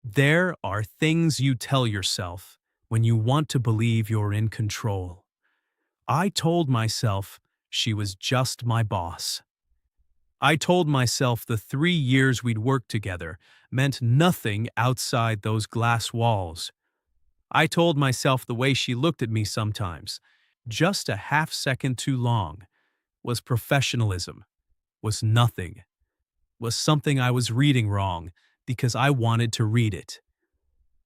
There are things you tell yourself when you want to believe you're in control. I told myself she was just my boss. I told myself the 3 years we'd worked together meant nothing outside those glass walls. I told myself the way she looked at me sometimes, just a half second too long, was professionalism, was nothing, was something I was reading wrong because I wanted to read it.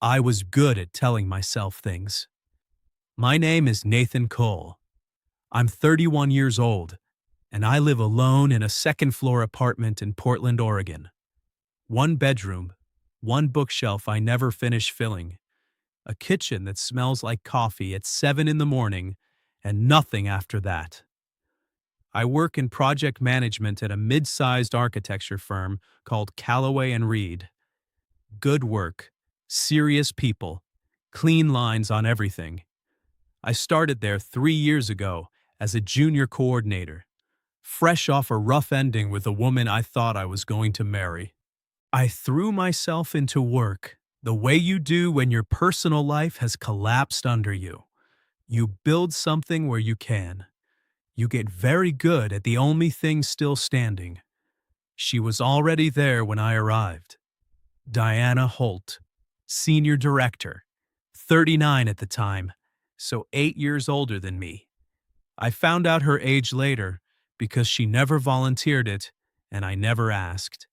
I was good at telling myself things. My name is Nathan Cole. I'm 31 years old, and I live alone in a second-floor apartment in Portland, Oregon. One bedroom, one bookshelf I never finish filling, a kitchen that smells like coffee at 7 in the morning, and nothing after that. I work in project management at a mid-sized architecture firm called Callaway and Reed. Good work, serious people, clean lines on everything. I started there 3 years ago as a junior coordinator, fresh off a rough ending with a woman I thought I was going to marry. I threw myself into work the way you do when your personal life has collapsed under you. You build something where you can. You get very good at the only thing still standing. She was already there when I arrived. Diana Holt, senior director, 39 at the time, so 8 years older than me. I found out her age later because she never volunteered it and I never asked.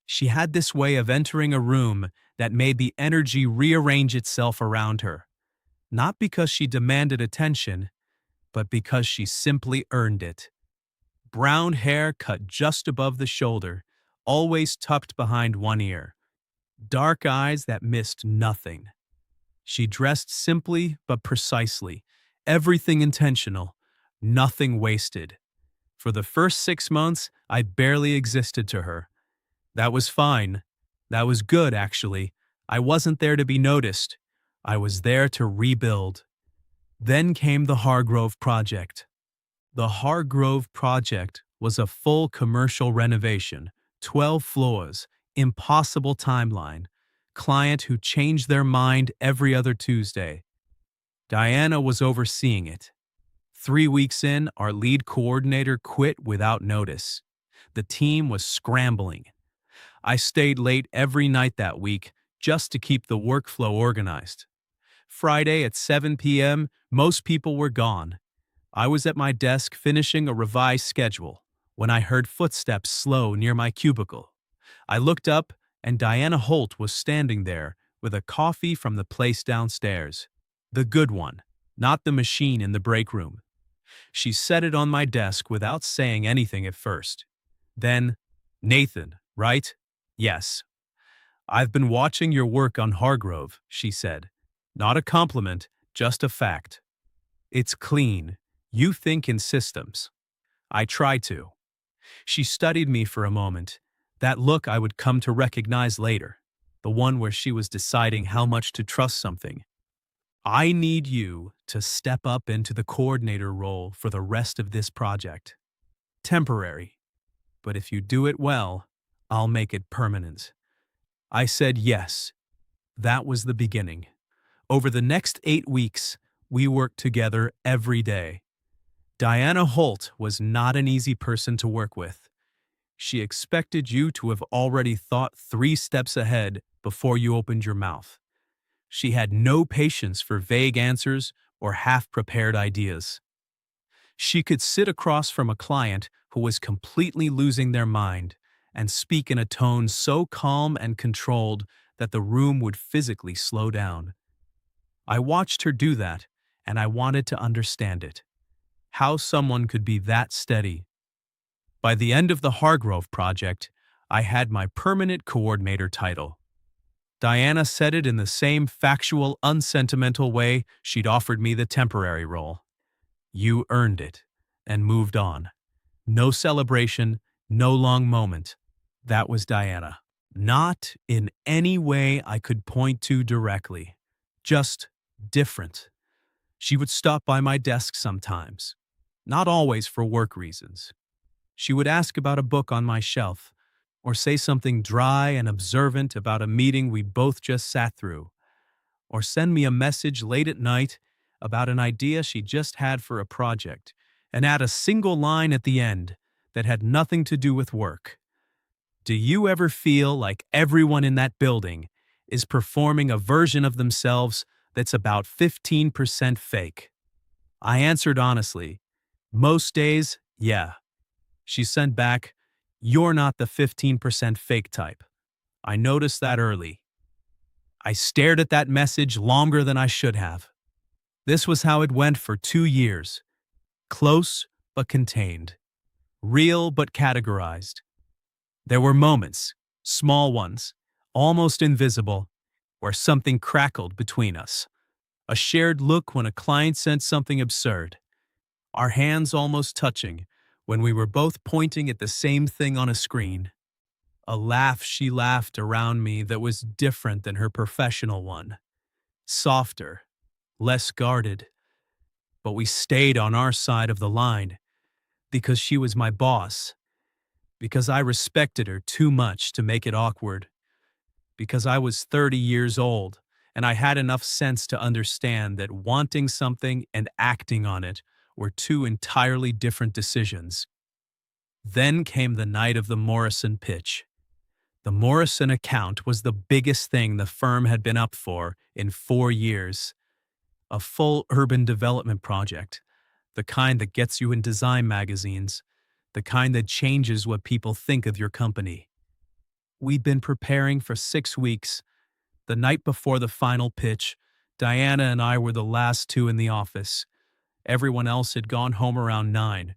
She had this way of entering a room that made the energy rearrange itself around her, not because she demanded attention, but because she simply earned it. Brown hair cut just above the shoulder, always tucked behind one ear. Dark eyes that missed nothing. She dressed simply but precisely, everything intentional, nothing wasted. For the first 6 months, I barely existed to her. That was fine. That was good, actually. I wasn't there to be noticed. I was there to rebuild. Then came the Hargrove Project. The Hargrove Project was a full commercial renovation, 12 floors, impossible timeline, client who changed their mind every other Tuesday. Diana was overseeing it. 3 weeks in, our lead coordinator quit without notice. The team was scrambling. I stayed late every night that week just to keep the workflow organized. Friday at 7 p.m., most people were gone. I was at my desk finishing a revised schedule when I heard footsteps slow near my cubicle. I looked up, and Diana Holt was standing there with a coffee from the place downstairs. The good one, not the machine in the break room. She set it on my desk without saying anything at first. Then, "Nathan, right?" "Yes." "I've been watching your work on Hargrove," she said. "Not a compliment, just a fact. It's clean. You think in systems." I try to. She studied me for a moment, that look I would come to recognize later, the one where she was deciding how much to trust something. "I need you to step up into the coordinator role for the rest of this project. Temporary, but if you do it well, I'll make it permanent." I said yes. That was the beginning. Over the next 8 weeks, we worked together every day. Diana Holt was not an easy person to work with. She expected you to have already thought 3 steps ahead before you opened your mouth. She had no patience for vague answers or half-prepared ideas. She could sit across from a client who was completely losing their mind and speak in a tone so calm and controlled that the room would physically slow down. I watched her do that, and I wanted to understand it. How someone could be that steady. By the end of the Hargrove Project, I had my permanent coordinator title. Diana said it in the same factual, unsentimental way she'd offered me the temporary role. "You earned it," and moved on. No celebration, no long moment. That was Diana. Not in any way I could point to directly. Just different. She would stop by my desk sometimes. Not always for work reasons. She would ask about a book on my shelf, or say something dry and observant about a meeting we both just sat through, or send me a message late at night about an idea she just had for a project, and add a single line at the end that had nothing to do with work. Do you ever feel like everyone in that building is performing a version of themselves that's about 15% fake? I answered honestly, most days, yeah. She sent back, you're not the 15% fake type. I noticed that early. I stared at that message longer than I should have. This was how it went for 2 years. Close but contained. Real but categorized. There were moments, small ones, almost invisible, where something crackled between us. A shared look when a client sent something absurd. Our hands almost touching when we were both pointing at the same thing on a screen. A laugh she laughed around me that was different than her professional one. Softer, less guarded. But we stayed on our side of the line because she was my boss, because I respected her too much to make it awkward, because I was 30 years old and I had enough sense to understand that wanting something and acting on it were two entirely different decisions. Then came the night of the Morrison pitch. The Morrison account was the biggest thing the firm had been up for in 4 years. A full urban development project, the kind that gets you in design magazines, the kind that changes what people think of your company. We'd been preparing for 6 weeks. The night before the final pitch, Diana and I were the last two in the office. Everyone else had gone home around 9.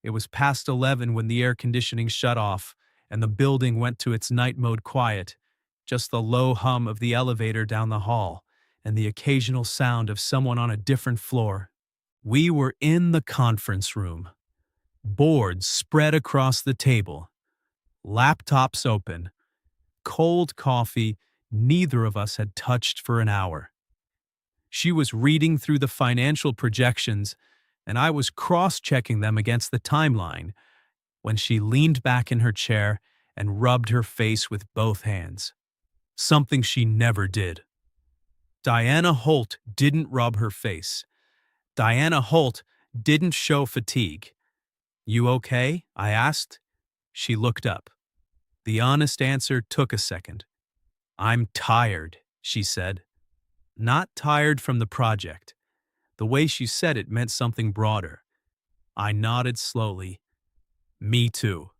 It was past 11 when the air conditioning shut off and the building went to its night mode quiet, just the low hum of the elevator down the hall and the occasional sound of someone on a different floor. We were in the conference room. Boards spread across the table. Laptops open. Cold coffee neither of us had touched for an hour. She was reading through the financial projections, and I was cross-checking them against the timeline when she leaned back in her chair and rubbed her face with both hands. Something she never did. Diana Holt didn't rub her face. Diana Holt didn't show fatigue. You okay? I asked. She looked up. The honest answer took a second. I'm tired, she said. Not tired from the project. The way she said it meant something broader. I nodded slowly. Me too.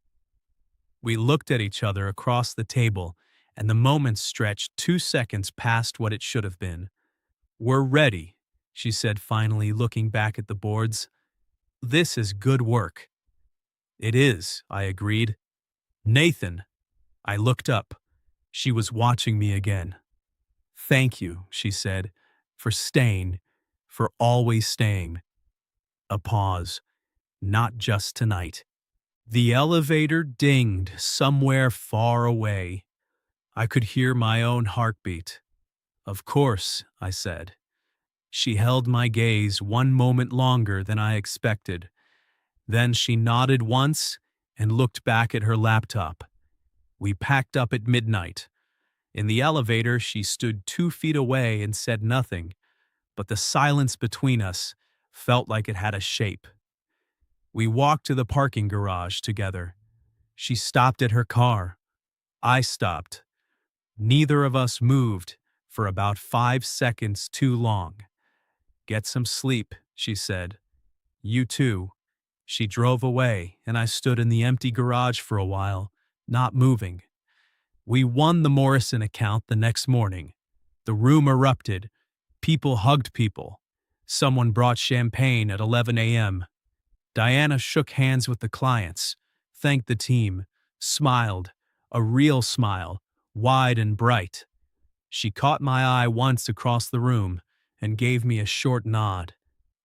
We looked at each other across the table, and the moment stretched 2 seconds past what it should have been. We're ready, she said finally, looking back at the boards. This is good work. It is, I agreed. Nathan. I looked up. She was watching me again. Thank you, she said, for staying, for always staying. A pause. Not just tonight. The elevator dinged somewhere far away. I could hear my own heartbeat. Of course, I said. She held my gaze one moment longer than I expected. Then she nodded once and looked back at her laptop. We packed up at midnight. In the elevator, she stood 2 feet away and said nothing, but the silence between us felt like it had a shape. We walked to the parking garage together. She stopped at her car. I stopped. Neither of us moved for about 5 seconds too long. Get some sleep, she said. You too. She drove away, and I stood in the empty garage for a while, not moving. We won the Morrison account the next morning. The room erupted. People hugged people. Someone brought champagne at 11 a.m. Diana shook hands with the clients, thanked the team, smiled, a real smile, wide and bright. She caught my eye once across the room and gave me a short nod.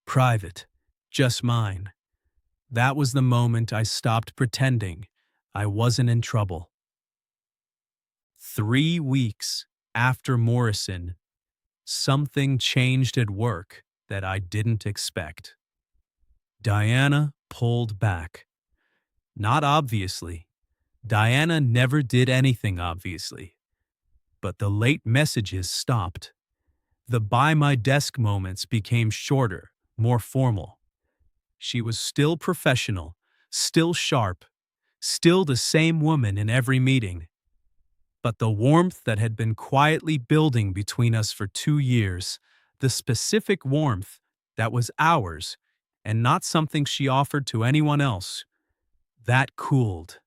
Private, just mine. That was the moment I stopped pretending I wasn't in trouble. 3 weeks after Morrison, something changed at work that I didn't expect. Diana pulled back. Not obviously, Diana never did anything, obviously, but the late messages stopped. The by my desk moments became shorter, more formal. She was still professional, still sharp, still the same woman in every meeting. But the warmth that had been quietly building between us for 2 years, the specific warmth that was ours and not something she offered to anyone else, that cooled.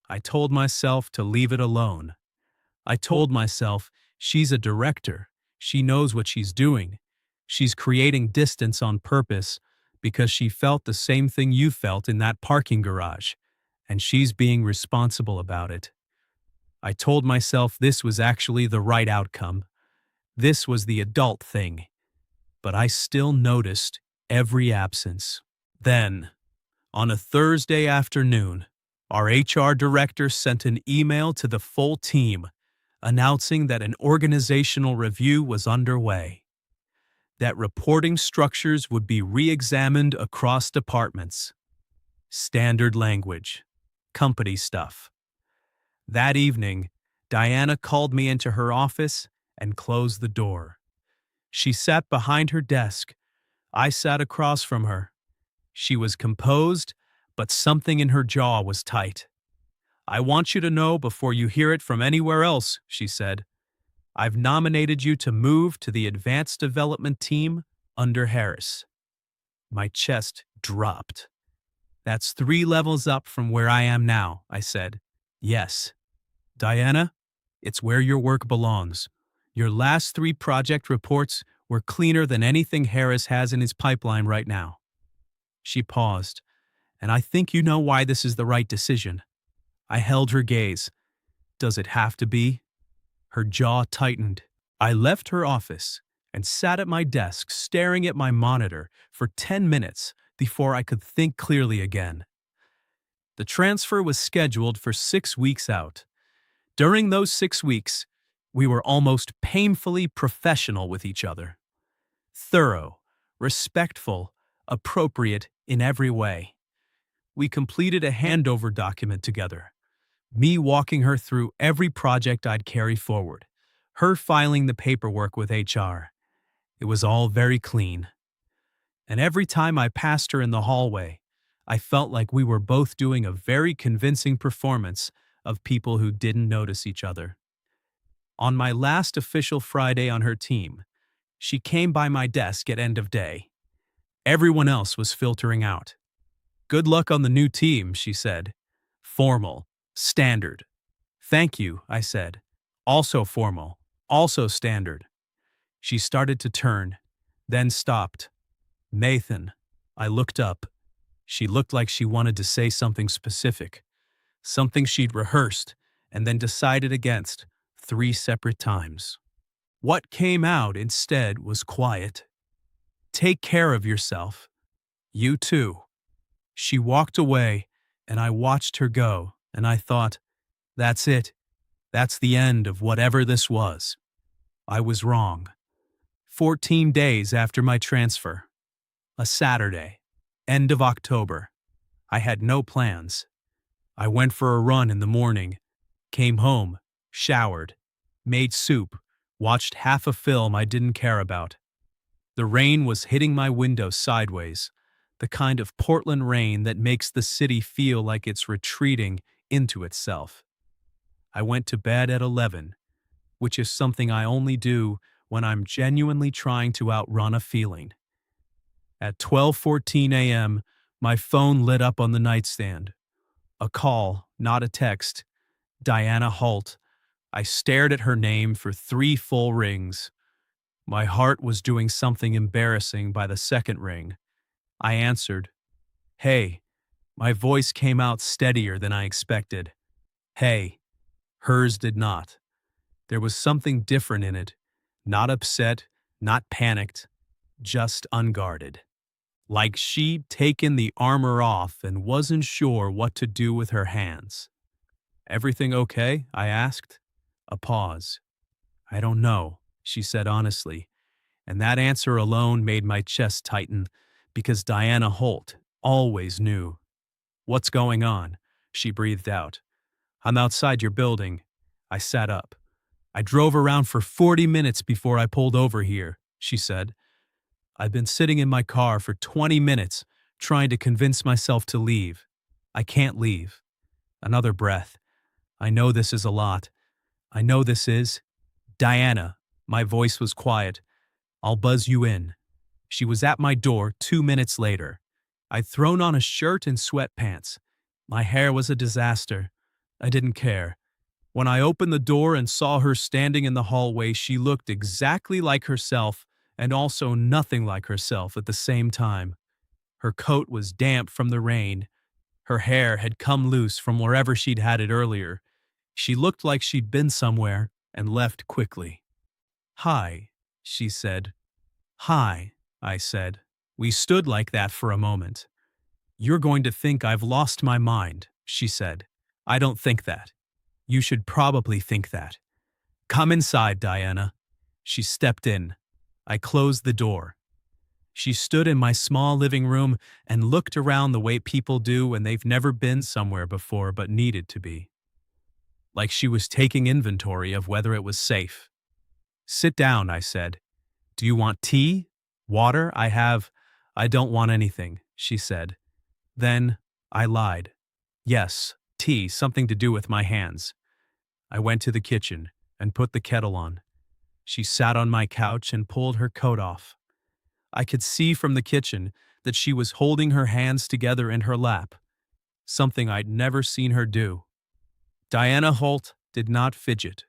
I told myself to leave it alone. I told myself she's a director. She knows what she's doing. She's creating distance on purpose because she felt the same thing you felt in that parking garage, and she's being responsible about it. I told myself this was actually the right outcome. This was the adult thing. But I still noticed every absence. Then, on a Thursday afternoon, our HR director sent an email to the full team announcing that an organizational review was underway, that reporting structures would be re-examined across departments. Standard language. Company stuff. That evening, Diana called me into her office and closed the door. She sat behind her desk. I sat across from her. She was composed, but something in her jaw was tight. "I want you to know before you hear it from anywhere else," she said. "I've nominated you to move to the advanced development team under Harris." My chest dropped. "That's 3 levels up from where I am now," I said. "Yes." "Diana, it's where your work belongs. Your last 3 project reports were cleaner than anything Harris has in his pipeline right now." She paused. "And I think you know why this is the right decision." I held her gaze. "Does it have to be?" Her jaw tightened. I left her office and sat at my desk staring at my monitor for 10 minutes before I could think clearly again. The transfer was scheduled for 6 weeks out. During those 6 weeks, we were almost painfully professional with each other. Thorough, respectful, appropriate in every way. We completed a handover document together. Me walking her through every project I'd carry forward. Her filing the paperwork with HR. It was all very clean. And every time I passed her in the hallway, I felt like we were both doing a very convincing performance of people who didn't notice each other. On my last official Friday on her team, she came by my desk at end of day. Everyone else was filtering out. "Good luck on the new team," she said. Formal, standard. "Thank you," I said. Also formal, also standard. She started to turn, then stopped. "Nathan." I looked up. She looked like she wanted to say something specific, something she'd rehearsed and then decided against 3 separate times. What came out instead was quiet. "Take care of yourself. You too." She walked away, and I watched her go, and I thought, that's it. That's the end of whatever this was. I was wrong. 14 days after my transfer. A Saturday. End of October. I had no plans. I went for a run in the morning, came home, showered, made soup, watched half a film I didn't care about. The rain was hitting my window sideways, the kind of Portland rain that makes the city feel like it's retreating into itself. I went to bed at 11, which is something I only do when I'm genuinely trying to outrun a feeling. At 12:14 a.m., my phone lit up on the nightstand. A call, not a text. Diana Holt. I stared at her name for 3 full rings. My heart was doing something embarrassing by the second ring. I answered. "Hey." My voice came out steadier than I expected. "Hey." Hers did not. There was something different in it. Not upset, not panicked, just unguarded. Like she'd taken the armor off and wasn't sure what to do with her hands. "Everything okay?" I asked. A pause. "I don't know," she said honestly, and that answer alone made my chest tighten because Diana Holt always knew. "What's going on?" she breathed out. I'm outside your building. I sat up. I drove around for 40 minutes before I pulled over here, she said. I've been sitting in my car for 20 minutes trying to convince myself to leave. I can't leave. Another breath. I know this is a lot. I know this is. Diana. My voice was quiet. I'll buzz you in. She was at my door 2 minutes later. I'd thrown on a shirt and sweatpants. My hair was a disaster. I didn't care. When I opened the door and saw her standing in the hallway, she looked exactly like herself and also nothing like herself at the same time. Her coat was damp from the rain. Her hair had come loose from wherever she'd had it earlier. She looked like she'd been somewhere and left quickly. Hi, she said. Hi, I said. We stood like that for a moment. You're going to think I've lost my mind, she said. I don't think that. You should probably think that. Come inside, Diana. She stepped in. I closed the door. She stood in my small living room and looked around the way people do when they've never been somewhere before but needed to be. Like she was taking inventory of whether it was safe. Sit down, I said. Do you want tea? Water? I don't want anything, she said. Then I lied. Yes, tea, something to do with my hands. I went to the kitchen and put the kettle on. She sat on my couch and pulled her coat off. I could see from the kitchen that she was holding her hands together in her lap, something I'd never seen her do. Diana Holt did not fidget.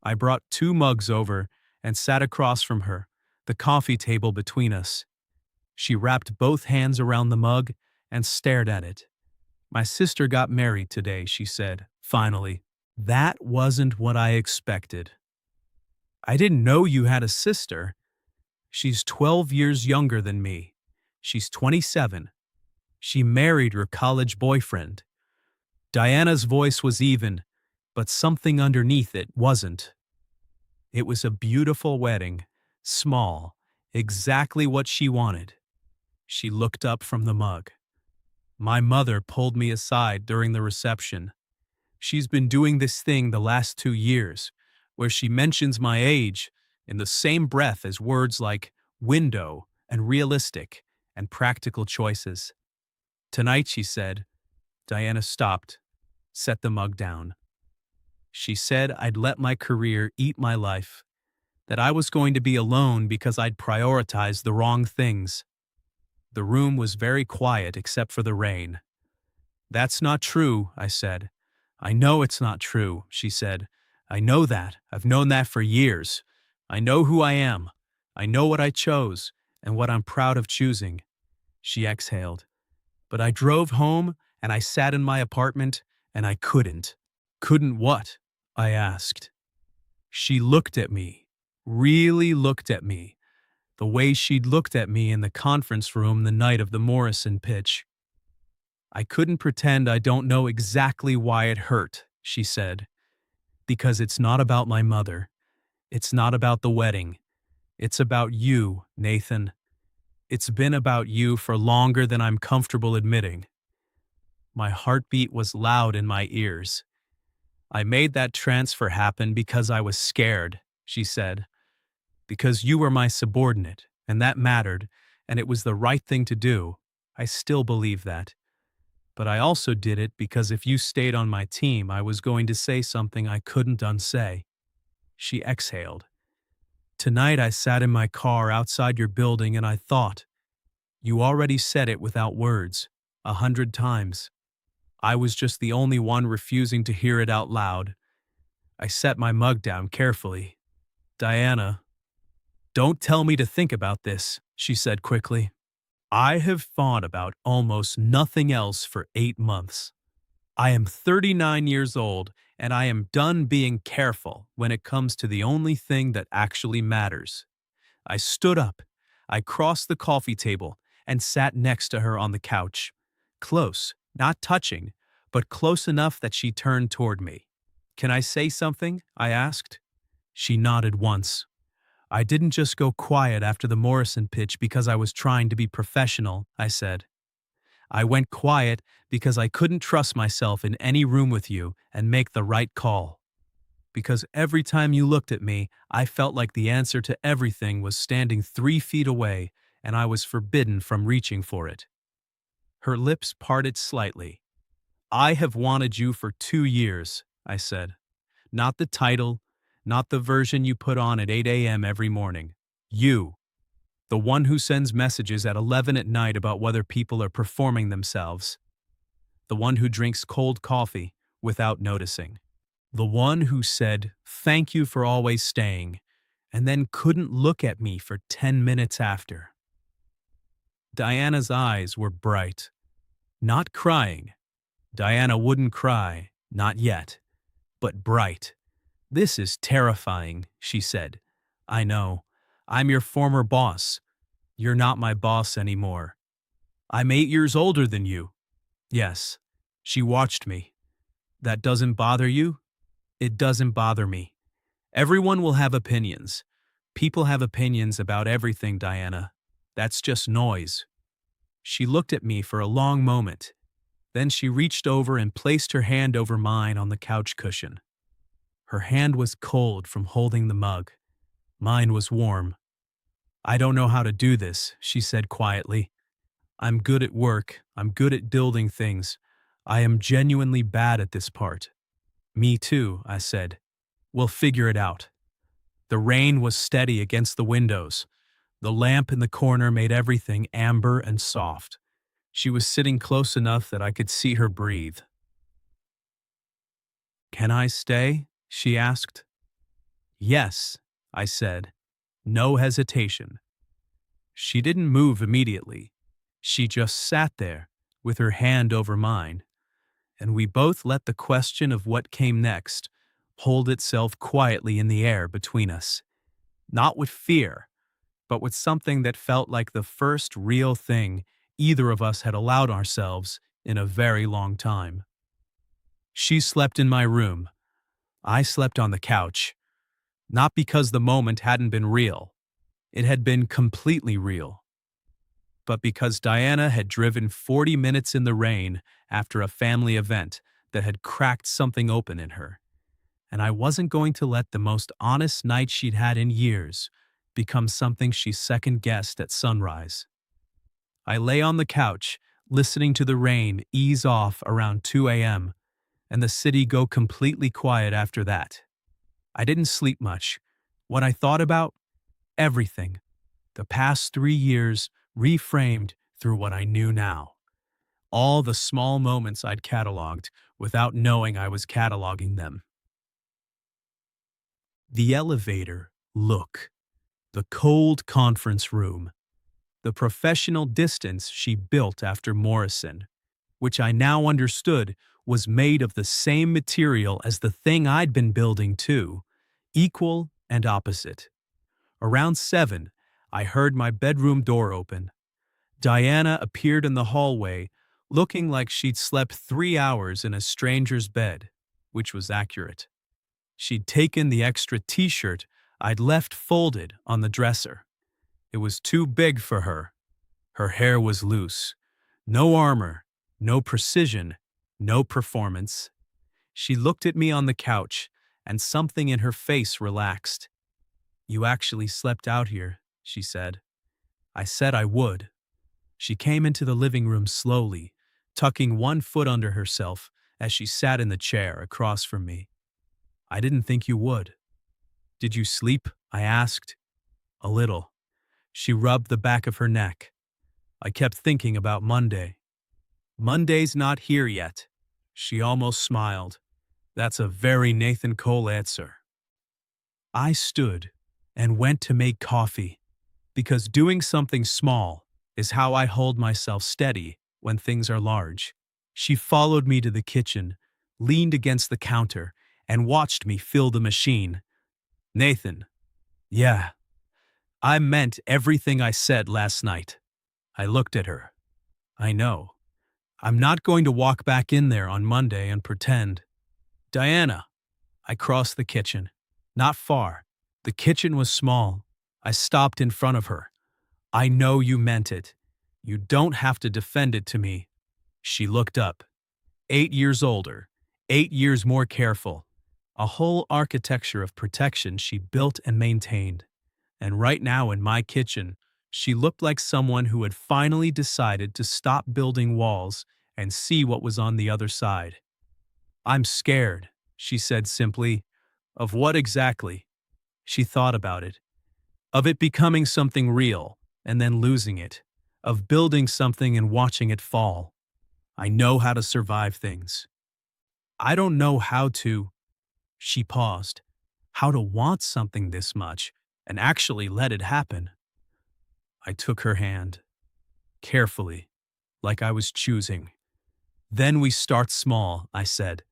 I brought 2 mugs over and sat across from her, the coffee table between us. She wrapped both hands around the mug and stared at it. My sister got married today, she said, finally. That wasn't what I expected. I didn't know you had a sister. She's 12 years younger than me. She's 27. She married her college boyfriend. Diana's voice was even, but something underneath it wasn't. It was a beautiful wedding, small, exactly what she wanted. She looked up from the mug. My mother pulled me aside during the reception. She's been doing this thing the last 2 years, where she mentions my age in the same breath as words like window and realistic and practical choices. Tonight, she said. Diana stopped, set the mug down. She said I'd let my career eat my life, that I was going to be alone because I'd prioritized the wrong things. The room was very quiet except for the rain. That's not true, I said. I know it's not true, she said. I know that. I've known that for years. I know who I am. I know what I chose and what I'm proud of choosing. She exhaled. But I drove home and I sat in my apartment and I couldn't. Couldn't what? I asked. She looked at me, really looked at me, the way she'd looked at me in the conference room the night of the Morrison pitch. I couldn't pretend I don't know exactly why it hurt, she said. Because it's not about my mother. It's not about the wedding. It's about you, Nathan. It's been about you for longer than I'm comfortable admitting. My heartbeat was loud in my ears. I made that transfer happen because I was scared, she said. Because you were my subordinate, and that mattered, and it was the right thing to do. I still believe that. But I also did it because if you stayed on my team, I was going to say something I couldn't unsay. She exhaled. Tonight I sat in my car outside your building and I thought. You already said it without words, 100 times. I was just the only one refusing to hear it out loud. I set my mug down carefully. Diana, don't tell me to think about this, she said quickly. I have thought about almost nothing else for 8 months. I am 39 years old, and I am done being careful when it comes to the only thing that actually matters. I stood up. I crossed the coffee table and sat next to her on the couch. Close, not touching, but close enough that she turned toward me. Can I say something? I asked. She nodded once. I didn't just go quiet after the Morrison pitch because I was trying to be professional, I said. I went quiet because I couldn't trust myself in any room with you and make the right call. Because every time you looked at me, I felt like the answer to everything was standing 3 feet away, and I was forbidden from reaching for it. Her lips parted slightly. I have wanted you for 2 years, I said. Not the title, not the version you put on at 8 a.m. every morning. You, the one who sends messages at 11 at night about whether people are performing themselves. The one who drinks cold coffee without noticing. The one who said, "Thank you for always staying," and then couldn't look at me for 10 minutes after. Diana's eyes were bright. Not crying. Diana wouldn't cry, not yet. But bright. "This is terrifying," she said. "I know. I'm your former boss. You're not my boss anymore. I'm 8 years older than you." Yes. She watched me. "That doesn't bother you?" "It doesn't bother me. Everyone will have opinions. People have opinions about everything, Diana. That's just noise." She looked at me for a long moment. Then she reached over and placed her hand over mine on the couch cushion. Her hand was cold from holding the mug. Mine was warm. "I don't know how to do this," she said quietly. "I'm good at work. I'm good at building things. I am genuinely bad at this part." "Me too," I said. "We'll figure it out." The rain was steady against the windows. The lamp in the corner made everything amber and soft. She was sitting close enough that I could see her breathe. "Can I stay?" she asked. "Yes," I said. No hesitation. She didn't move immediately. She just sat there, with her hand over mine, and we both let the question of what came next hold itself quietly in the air between us. Not with fear, but with something that felt like the first real thing either of us had allowed ourselves in a very long time. She slept in my room. I slept on the couch. Not because the moment hadn't been real. It had been completely real. But because Diana had driven 40 minutes in the rain after a family event that had cracked something open in her. And I wasn't going to let the most honest night she'd had in years become something she second-guessed at sunrise. I lay on the couch, listening to the rain ease off around 2 a.m., and the city go completely quiet after that. I didn't sleep much. What I thought about? Everything. The past 3 years reframed through what I knew now. All the small moments I'd cataloged without knowing I was cataloging them. The elevator, look. The cold conference room. The professional distance she built after Morrison, which I now understood was made of the same material as the thing I'd been building too, equal and opposite. Around 7, I heard my bedroom door open. Diana appeared in the hallway, looking like she'd slept 3 hours in a stranger's bed, which was accurate. She'd taken the extra t-shirt I'd left folded on the dresser. It was too big for her. Her hair was loose. No armor, no precision, no performance. She looked at me on the couch, and something in her face relaxed. "You actually slept out here," she said. I said I would. She came into the living room slowly, tucking one foot under herself as she sat in the chair across from me. "I didn't think you would." "Did you sleep?" I asked. "A little." She rubbed the back of her neck. "I kept thinking about Monday." "Monday's not here yet." She almost smiled. "That's a very Nathan Cole answer." I stood and went to make coffee, because doing something small is how I hold myself steady when things are large. She followed me to the kitchen, leaned against the counter, and watched me fill the machine. "Nathan." "Yeah." "I meant everything I said last night." I looked at her. "I know. I'm not going to walk back in there on Monday and pretend." "Diana." I crossed the kitchen. Not far. The kitchen was small. I stopped in front of her. "I know you meant it. You don't have to defend it to me. She looked up. 8 years older, 8 years more careful. A whole architecture of protection she built and maintained. And right now in my kitchen, she looked like someone who had finally decided to stop building walls and see what was on the other side. "I'm scared," she said simply. "Of what exactly?" She thought about it. Of it becoming something real and then losing it. Of building something and watching it fall. "I know how to survive things. I don't know how to—" She paused. "How to want something this much and actually let it happen." I took her hand, carefully, like I was choosing. "Then we start small," I said.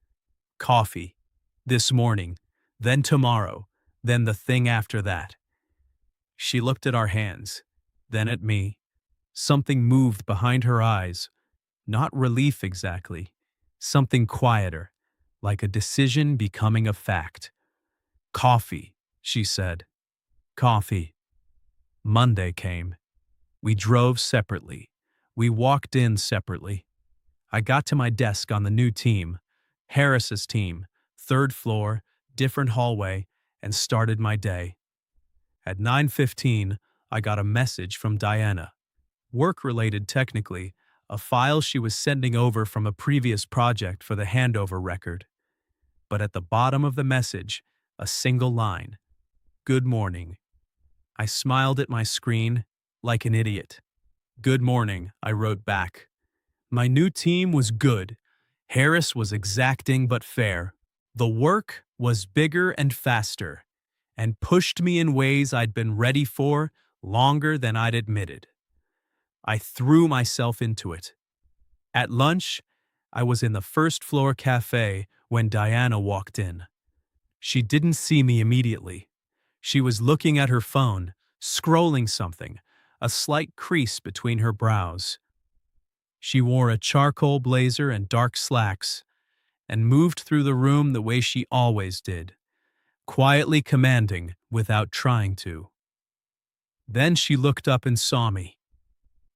"Coffee. This morning. Then tomorrow. Then the thing after that." She looked at our hands, then at me. Something moved behind her eyes. Not relief exactly. Something quieter, like a decision becoming a fact. "Coffee," she said. "Coffee." Monday came. We drove separately. We walked in separately. I got to my desk on the new team, Harris's team, third floor, different hallway, and started my day. At 9:15, I got a message from Diana. Work-related technically, a file she was sending over from a previous project for the handover record. But at the bottom of the message, a single line. "Good morning." I smiled at my screen, like an idiot. "Good morning," I wrote back. My new team was good. Harris was exacting but fair. The work was bigger and faster, and pushed me in ways I'd been ready for longer than I'd admitted. I threw myself into it. At lunch, I was in the first floor cafe when Diana walked in. She didn't see me immediately. She was looking at her phone, scrolling something, a slight crease between her brows. She wore a charcoal blazer and dark slacks, and moved through the room the way she always did, quietly commanding without trying to. Then she looked up and saw me.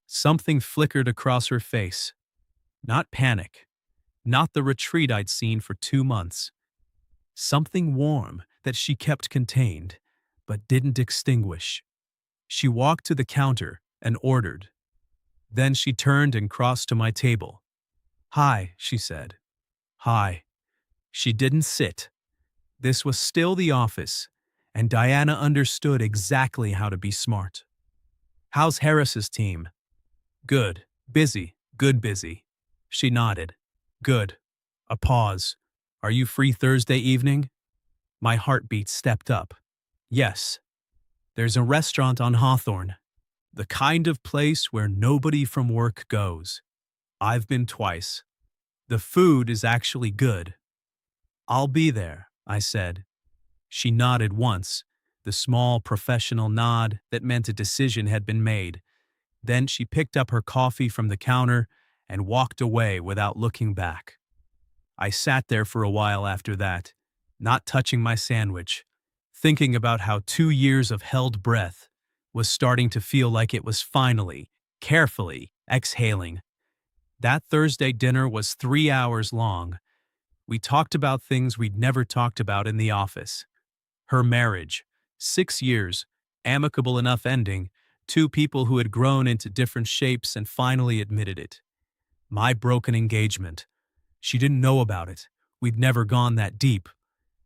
Something flickered across her face. Not panic, not the retreat I'd seen for 2 months. Something warm that she kept contained, but didn't extinguish. She walked to the counter and ordered. Then she turned and crossed to my table. "Hi," she said. "Hi." She didn't sit. This was still the office, and Diana understood exactly how to be smart. "How's Harris's team?" "Good. Busy. Good busy." She nodded. "Good." A pause. "Are you free Thursday evening?" My heartbeat stepped up. "Yes." "There's a restaurant on Hawthorne. The kind of place where nobody from work goes. I've been twice. The food is actually good." "I'll be there," I said. She nodded once, the small professional nod that meant a decision had been made. Then she picked up her coffee from the counter and walked away without looking back. I sat there for a while after that, not touching my sandwich, thinking about how 2 years of held breath was starting to feel like it was finally, carefully, exhaling. That Thursday dinner was 3 hours long. We talked about things we'd never talked about in the office. Her marriage, 6 years, amicable enough ending, two people who had grown into different shapes and finally admitted it. My broken engagement. She didn't know about it. We'd never gone that deep.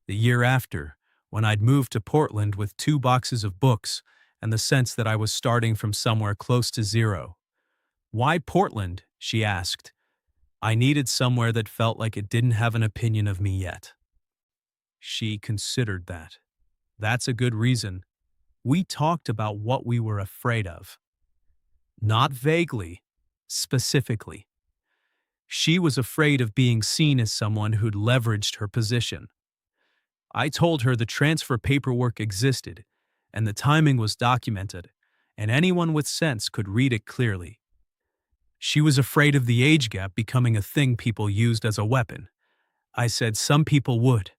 The year after, when I'd moved to Portland with 2 boxes of books and the sense that I was starting from somewhere close to zero. "Why Portland?" she asked. I needed somewhere that felt like it didn't have an opinion of me yet. She considered that. "That's a good reason." We talked about what we were afraid of. Not vaguely, specifically. She was afraid of being seen as someone who'd leveraged her position. I told her the transfer paperwork existed, and the timing was documented, and anyone with sense could read it clearly. She was afraid of the age gap becoming a thing people used as a weapon. I said some people would,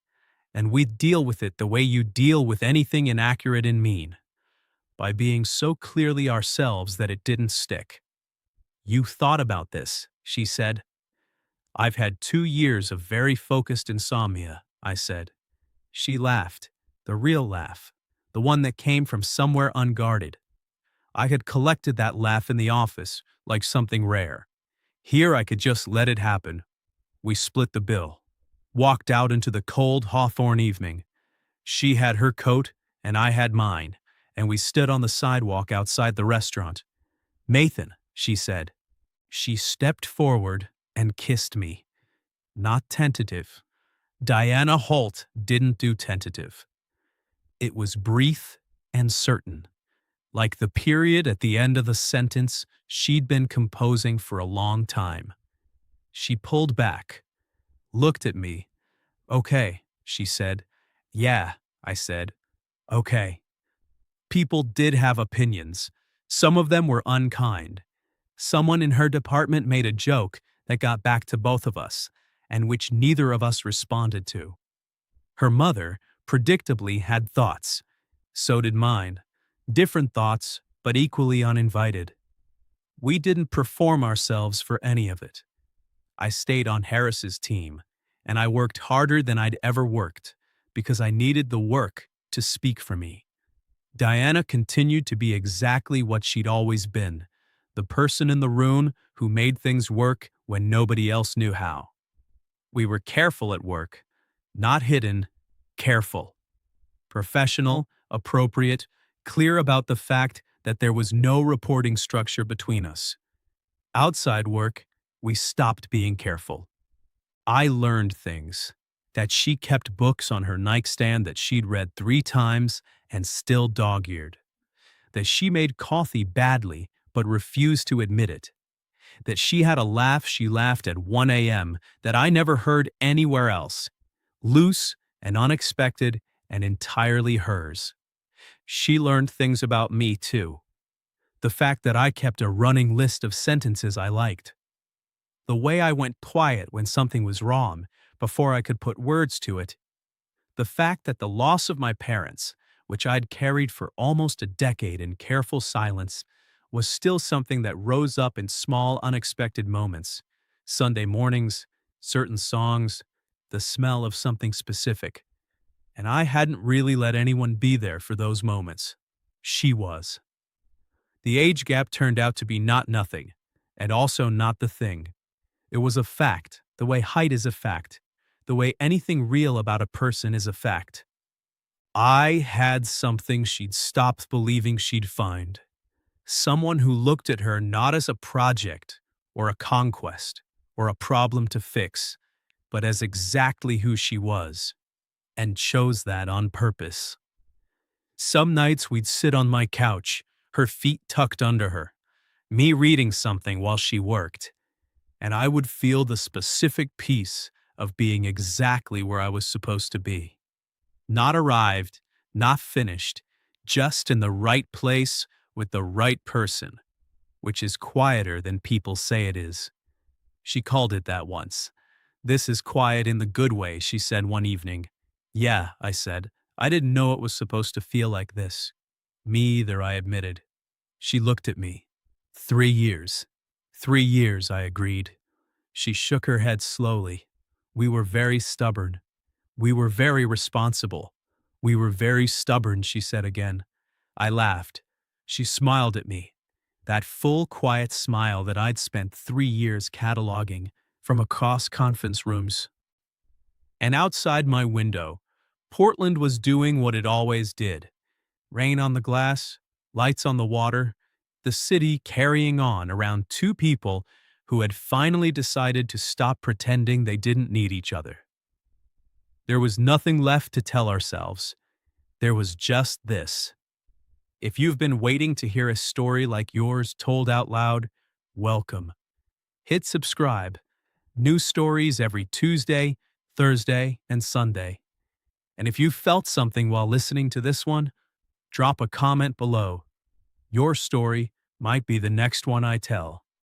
and we'd deal with it the way you deal with anything inaccurate and mean, by being so clearly ourselves that it didn't stick. "You thought about this," she said. I've had 2 years of very focused insomnia, I said. She laughed, the real laugh, the one that came from somewhere unguarded. I had collected that laugh in the office like something rare. Here I could just let it happen. We split the bill, walked out into the cold Hawthorne evening. She had her coat and I had mine, and we stood on the sidewalk outside the restaurant. Nathan, she said. She stepped forward and kissed me. Not tentative. Diana Holt didn't do tentative. It was brief and certain, like the period at the end of the sentence she'd been composing for a long time. She pulled back, looked at me. Okay, she said. Yeah, I said. Okay. People did have opinions. Some of them were unkind. Someone in her department made a joke that got back to both of us, and which neither of us responded to. Her mother, predictably, had thoughts. So did mine. Different thoughts, but equally uninvited. We didn't perform ourselves for any of it. I stayed on Harris's team, and I worked harder than I'd ever worked, because I needed the work to speak for me. Diana continued to be exactly what she'd always been, the person in the room who made things work when nobody else knew how. We were careful at work, not hidden, careful. Professional, appropriate, clear about the fact that there was no reporting structure between us. Outside work, we stopped being careful. I learned things, that she kept books on her nightstand that she'd read 3 times and still dog-eared, that she made coffee badly but refused to admit it, that she had a laugh she laughed at 1 a.m. that I never heard anywhere else, loose and unexpected and entirely hers. She learned things about me, too. The fact that I kept a running list of sentences I liked. The way I went quiet when something was wrong before I could put words to it. The fact that the loss of my parents, which I'd carried for almost a decade in careful silence, was still something that rose up in small, unexpected moments. Sunday mornings, certain songs, the smell of something specific. And I hadn't really let anyone be there for those moments. She was. The age gap turned out to be not nothing, and also not the thing. It was a fact, the way height is a fact, the way anything real about a person is a fact. I had something she'd stopped believing she'd find. Someone who looked at her not as a project, or a conquest, or a problem to fix, but as exactly who she was, and chose that on purpose. Some nights we'd sit on my couch, her feet tucked under her, me reading something while she worked, and I would feel the specific peace of being exactly where I was supposed to be. Not arrived, not finished, just in the right place with the right person, which is quieter than people say it is. She called it that once. This is quiet in the good way, she said one evening. Yeah, I said. I didn't know it was supposed to feel like this. Me either, I admitted. She looked at me. 3 years. 3 years, I agreed. She shook her head slowly. We were very stubborn. We were very responsible. We were very stubborn, she said again. I laughed. She smiled at me. That full, quiet smile that I'd spent 3 years cataloging from across conference rooms. And outside my window, Portland was doing what it always did. Rain on the glass, lights on the water, the city carrying on around 2 people who had finally decided to stop pretending they didn't need each other. There was nothing left to tell ourselves. There was just this. If you've been waiting to hear a story like yours told out loud, welcome. Hit subscribe. New stories every Tuesday, Thursday, and Sunday. And if you felt something while listening to this one, drop a comment below. Your story might be the next one I tell.